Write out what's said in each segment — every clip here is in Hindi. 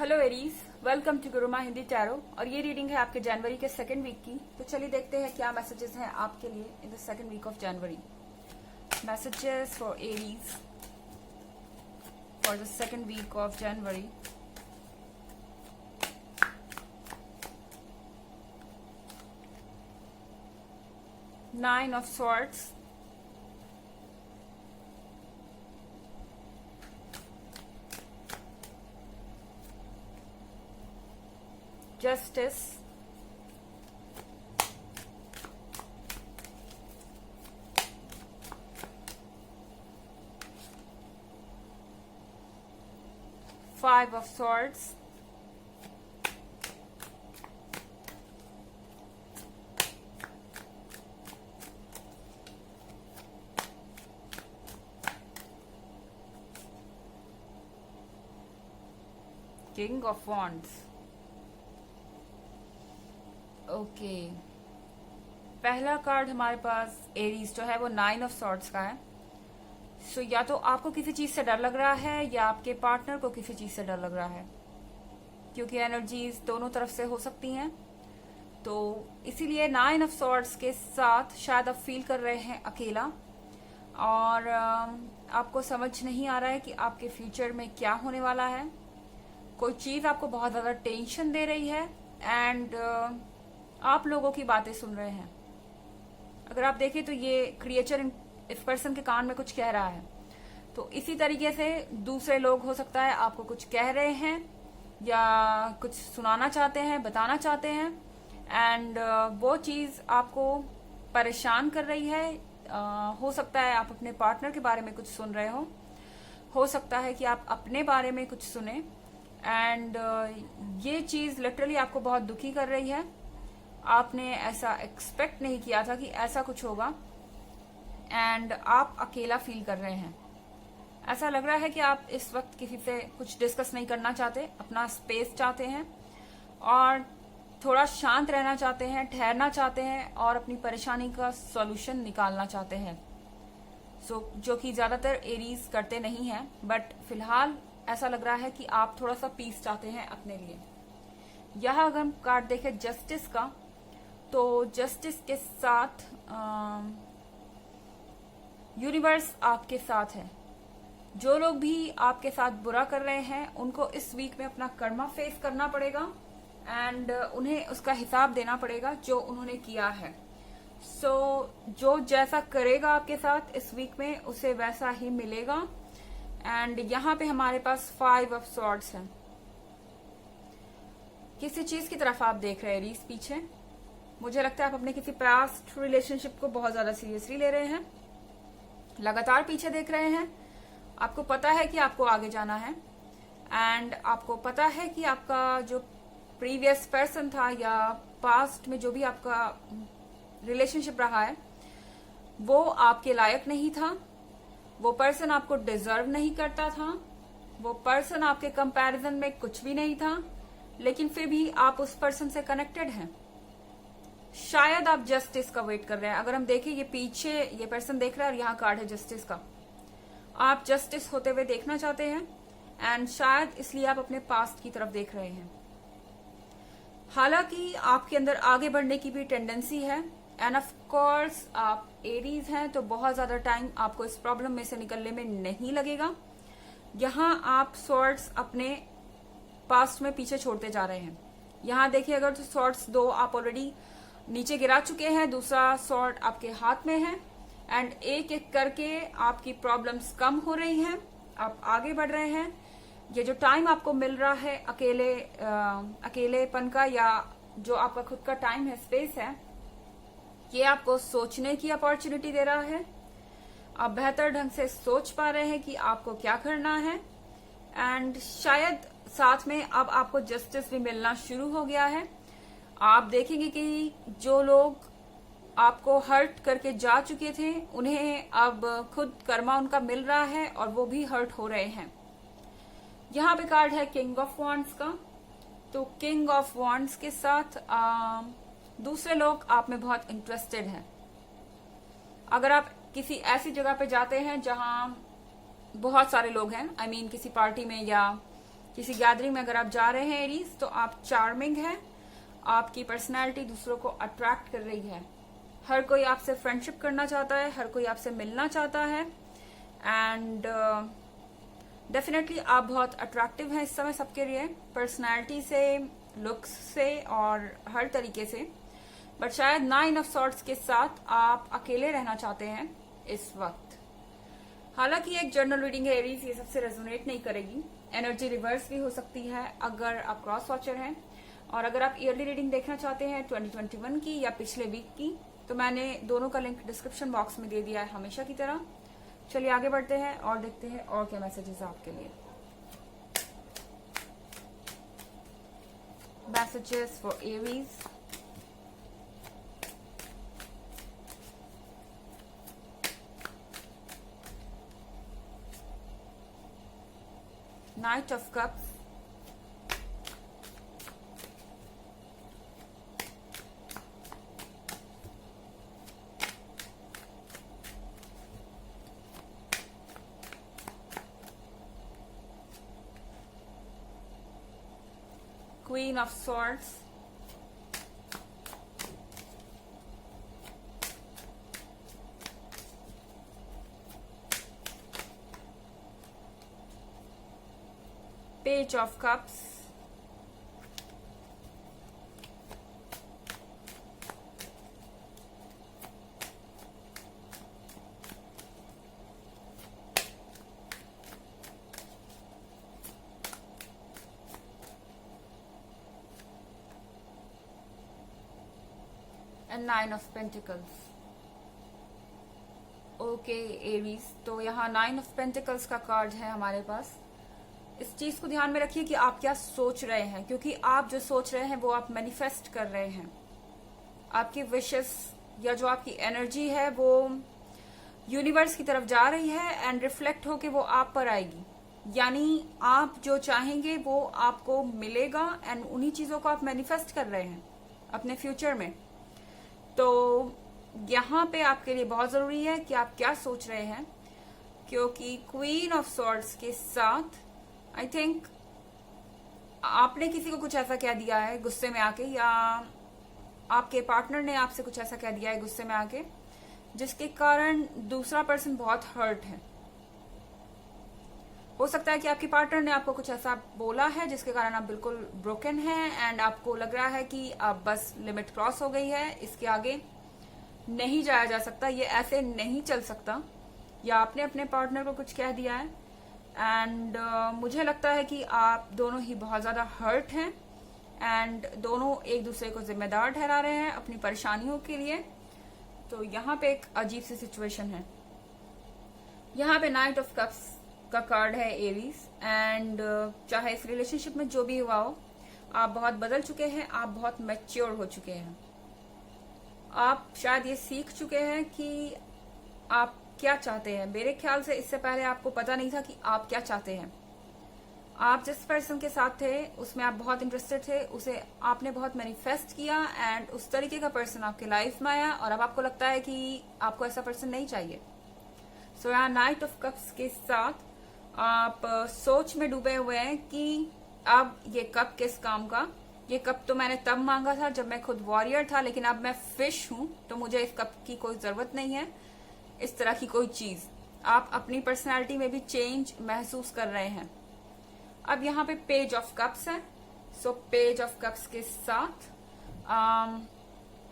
Hello Aries, welcome to Guruma Hindi tarot. और ये रीडिंग है आपके जनवरी के सेकेंड वीक की। तो चलिए देखते हैं क्या मैसेजेस हैं आपके लिए in the second week of January. Messages for Aries for the second week of January. Nine of swords, Justice, Five of Swords, King of Wands। Okay, पहला कार्ड हमारे पास एरीज जो है वो नाइन ऑफ सॉर्ड्स का है। सो या तो आपको किसी चीज से डर लग रहा है या आपके पार्टनर को किसी चीज से डर लग रहा है, क्योंकि एनर्जीज दोनों तरफ से हो सकती हैं। तो इसीलिए नाइन ऑफ सॉर्ड्स के साथ शायद आप फील कर रहे हैं अकेला, और आपको समझ नहीं आ रहा है कि आपके फ्यूचर में क्या होने वाला है। कोई चीज आपको बहुत ज्यादा टेंशन दे रही है एंड आप लोगों की बातें सुन रहे हैं। अगर आप देखें तो ये क्रिएचर इस पर्सन के कान में कुछ कह रहा है। तो इसी तरीके से दूसरे लोग हो सकता है आपको कुछ कह रहे हैं या कुछ सुनाना चाहते हैं, बताना चाहते हैं, एंड वो चीज आपको परेशान कर रही है। हो सकता है आप अपने पार्टनर के बारे में कुछ सुन रहे हो सकता है कि आप अपने बारे में कुछ सुने, एंड ये चीज लिटरली आपको बहुत दुखी कर रही है। आपने ऐसा एक्सपेक्ट नहीं किया था कि ऐसा कुछ होगा, एंड आप अकेला फील कर रहे हैं। ऐसा लग रहा है कि आप इस वक्त किसी से कुछ डिस्कस नहीं करना चाहते, अपना स्पेस चाहते हैं और थोड़ा शांत रहना चाहते हैं, ठहरना चाहते हैं और अपनी परेशानी का सॉल्यूशन निकालना चाहते हैं। जो कि ज्यादातर एरीज करते नहीं हैं, बट फिलहाल ऐसा लग रहा है कि आप थोड़ा सा पीस चाहते हैं अपने लिए। यह अगर हम कार्ड देखें जस्टिस का, तो जस्टिस के साथ यूनिवर्स आपके साथ है। जो लोग भी आपके साथ बुरा कर रहे हैं उनको इस वीक में अपना कर्मा फेस करना पड़ेगा एंड उन्हें उसका हिसाब देना पड़ेगा जो उन्होंने किया है। जो जैसा करेगा आपके साथ इस वीक में उसे वैसा ही मिलेगा। एंड यहाँ पे हमारे पास फाइव ऑफ सॉर्ड्स है। किसी चीज की तरफ आप देख रहे हैं रीस पीछे। मुझे लगता है आप अपने किसी पास्ट रिलेशनशिप को बहुत ज्यादा सीरियसली ले रहे हैं, लगातार पीछे देख रहे हैं। आपको पता है कि आपको आगे जाना है एंड आपको पता है कि आपका जो प्रीवियस पर्सन था या पास्ट में जो भी आपका रिलेशनशिप रहा है वो आपके लायक नहीं था। वो पर्सन आपको डिजर्व नहीं करता था। वो पर्सन आपके कंपैरिजन में कुछ भी नहीं था, लेकिन फिर भी आप उस पर्सन से कनेक्टेड हैं। शायद आप जस्टिस का वेट कर रहे हैं। अगर हम देखें ये पीछे ये पर्सन देख रहा है और यहाँ कार्ड है जस्टिस का। आप जस्टिस होते हुए देखना चाहते हैं एंड शायद इसलिए आप अपने पास्ट की तरफ देख रहे हैं। हालांकि आपके अंदर आगे बढ़ने की भी टेंडेंसी है एंड ऑफ कोर्स आप एरीज हैं, तो बहुत ज्यादा टाइम आपको इस प्रॉब्लम में से निकलने में नहीं लगेगा। यहाँ आप सॉर्ड्स अपने पास्ट में पीछे छोड़ते जा रहे हैं। यहाँ देखिए, अगर तो सॉर्ड्स दो आप ऑलरेडी नीचे गिरा चुके हैं, दूसरा सॉर्ड आपके हाथ में है एंड एक एक करके आपकी प्रॉब्लम्स कम हो रही हैं, आप आगे बढ़ रहे हैं। ये जो टाइम आपको मिल रहा है अकेलेपन का, या जो आपका खुद का टाइम है, स्पेस है, ये आपको सोचने की अपॉर्चुनिटी दे रहा है। आप बेहतर ढंग से सोच पा रहे हैं कि आपको क्या करना है एंड शायद साथ में अब आपको जस्टिस भी मिलना शुरू हो गया है। आप देखेंगे कि जो लोग आपको हर्ट करके जा चुके थे उन्हें अब खुद कर्मा उनका मिल रहा है और वो भी हर्ट हो रहे हैं। यहाँ पे कार्ड है किंग ऑफ वॉन्ड्स का। तो किंग ऑफ वॉन्ड्स के साथ दूसरे लोग आप में बहुत इंटरेस्टेड हैं। अगर आप किसी ऐसी जगह पे जाते हैं जहां बहुत सारे लोग हैं, किसी पार्टी में या किसी गैदरिंग में अगर आप जा रहे हैं एरीज, तो आप चार्मिंग है, आपकी पर्सनैलिटी दूसरों को अट्रैक्ट कर रही है, हर कोई आपसे फ्रेंडशिप करना चाहता है, हर कोई आपसे मिलना चाहता है, एंड डेफिनेटली आप बहुत अट्रैक्टिव हैं इस समय सबके लिए, पर्सनैलिटी से, लुक्स से और हर तरीके से। बट शायद 9 ऑफ सॉर्ट्स के साथ आप अकेले रहना चाहते हैं इस वक्त। हालांकि एक जर्नल रीडिंग है एरीज, ये सबसे रेजोनेट नहीं करेगी, एनर्जी रिवर्स भी हो सकती है अगर आप क्रॉस वॉचर हैं। और अगर आप ईयरली रीडिंग देखना चाहते हैं 2021 की या पिछले वीक की, तो मैंने दोनों का लिंक डिस्क्रिप्शन बॉक्स में दे दिया है हमेशा की तरह। चलिए आगे बढ़ते हैं और देखते हैं और क्या मैसेजेस आपके लिए। Messages for Aries. Night of cups, Queen of Swords, Page of Cups, and 9 of Pentacles. Okay Aries, तो यहाँ 9 ऑफ पेंटिकल्स का कार्ड है हमारे पास। इस चीज को ध्यान में रखिए कि आप क्या सोच रहे हैं, क्योंकि आप जो सोच रहे हैं वो आप मैनिफेस्ट कर रहे हैं। आपकी विशेस या जो आपकी एनर्जी है वो यूनिवर्स की तरफ जा रही है एंड रिफ्लेक्ट होके वो आप पर आएगी। यानी आप जो चाहेंगे वो आपको मिलेगा एंड उन्हीं चीजों को आप मैनिफेस्ट कर रहे हैं अपने फ्यूचर में। तो यहाँ पे आपके लिए बहुत जरूरी है कि आप क्या सोच रहे हैं, क्योंकि क्वीन ऑफ सॉर्ड्स के साथ आई थिंक आपने किसी को कुछ ऐसा कह दिया है गुस्से में आके, या आपके पार्टनर ने आपसे कुछ ऐसा कह दिया है गुस्से में आके, जिसके कारण दूसरा पर्सन बहुत हर्ट है। हो सकता है कि आपके पार्टनर ने आपको कुछ ऐसा बोला है जिसके कारण आप बिल्कुल ब्रोकन हैं एंड आपको लग रहा है कि अब बस लिमिट क्रॉस हो गई है, इसके आगे नहीं जाया जा सकता, ये ऐसे नहीं चल सकता, या आपने अपने पार्टनर को कुछ कह दिया है। एंड मुझे लगता है कि आप दोनों ही बहुत ज्यादा हर्ट हैं एंड दोनों एक दूसरे को जिम्मेदार ठहरा रहे हैं अपनी परेशानियों के लिए। तो यहाँ पे एक अजीब सी सिचुएशन है। यहाँ पे नाइट ऑफ कप्स का कार्ड है एरीज, एंड चाहे इस रिलेशनशिप में जो भी हुआ हो, आप बहुत बदल चुके हैं, आप बहुत मैच्योर हो चुके हैं। आप शायद ये सीख चुके हैं कि आप क्या चाहते हैं। मेरे ख्याल से इससे पहले आपको पता नहीं था कि आप क्या चाहते हैं। आप जिस पर्सन के साथ थे उसमें आप बहुत इंटरेस्टेड थे, उसे आपने बहुत मैनिफेस्ट किया एंड उस तरीके का पर्सन आपके लाइफ में आया, और अब आपको लगता है कि आपको ऐसा पर्सन नहीं चाहिए। सो यहाँ नाइट ऑफ कप्स के साथ आप सोच में डूबे हुए हैं कि अब ये कप किस काम का, ये कप तो मैंने तब मांगा था जब मैं खुद वॉरियर था, लेकिन अब मैं फिश हूं तो मुझे इस कप की कोई जरूरत नहीं है, इस तरह की कोई चीज। आप अपनी पर्सनालिटी में भी चेंज महसूस कर रहे हैं। अब यहाँ पे पेज ऑफ कप्स है। सो पेज ऑफ कप्स के साथ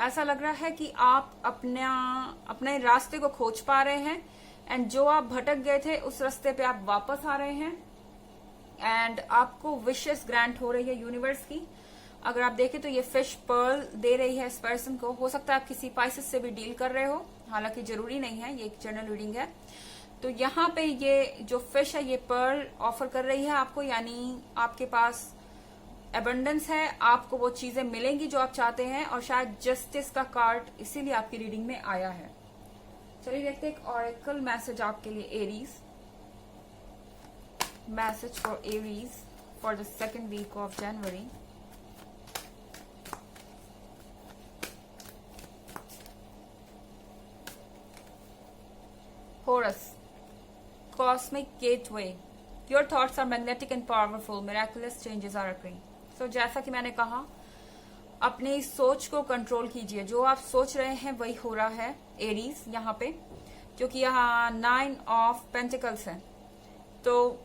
ऐसा लग रहा है कि आप अपने रास्ते को खोज पा रहे हैं एंड जो आप भटक गए थे उस रास्ते पे आप वापस आ रहे हैं एंड आपको विशेस ग्रांट हो रही है यूनिवर्स की। अगर आप देखें तो ये फिश पर्ल दे रही है इस पर्सन को। हो सकता है आप किसी पाइसेस से भी डील कर रहे हो, हालांकि जरूरी नहीं है, ये एक जनरल रीडिंग है। तो यहाँ पे ये जो फिश है ये पर्ल ऑफर कर रही है आपको, यानी आपके पास एबंडेंस है, आपको वो चीजें मिलेंगी जो आप चाहते हैं, और शायद जस्टिस का कार्ड इसीलिए आपकी रीडिंग में आया है। चलिए देखते हैं एक ऑरेकल मैसेज आपके लिए Aries. Message for Aries for the second week of January. Horus, cosmic gateway, your thoughts are magnetic and powerful, miraculous changes are occurring. So जैसा कि मैंने कहा, अपनी सोच को कंट्रोल कीजिए। जो आप सोच रहे हैं वही हो रहा है एरीज यहाँ पे, क्योंकि यहाँ 9 ऑफ पेंटिकल्स है। तो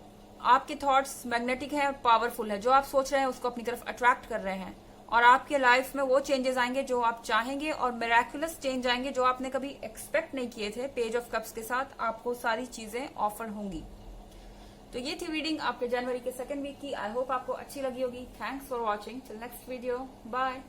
आपके थॉट्स मैग्नेटिक है और पावरफुल है। जो आप सोच रहे हैं उसको अपनी तरफ अट्रैक्ट कर रहे हैं, और आपके लाइफ में वो चेंजेस आएंगे जो आप चाहेंगे, और मिराकुलस चेंज आएंगे जो आपने कभी एक्सपेक्ट नहीं किए थे। पेज ऑफ कप्स के साथ आपको सारी चीजें ऑफर होंगी। तो ये थी रीडिंग आपके जनवरी के 2nd वीक की। आई होप आपको अच्छी लगी होगी। Thanks for watching. Till next video, bye.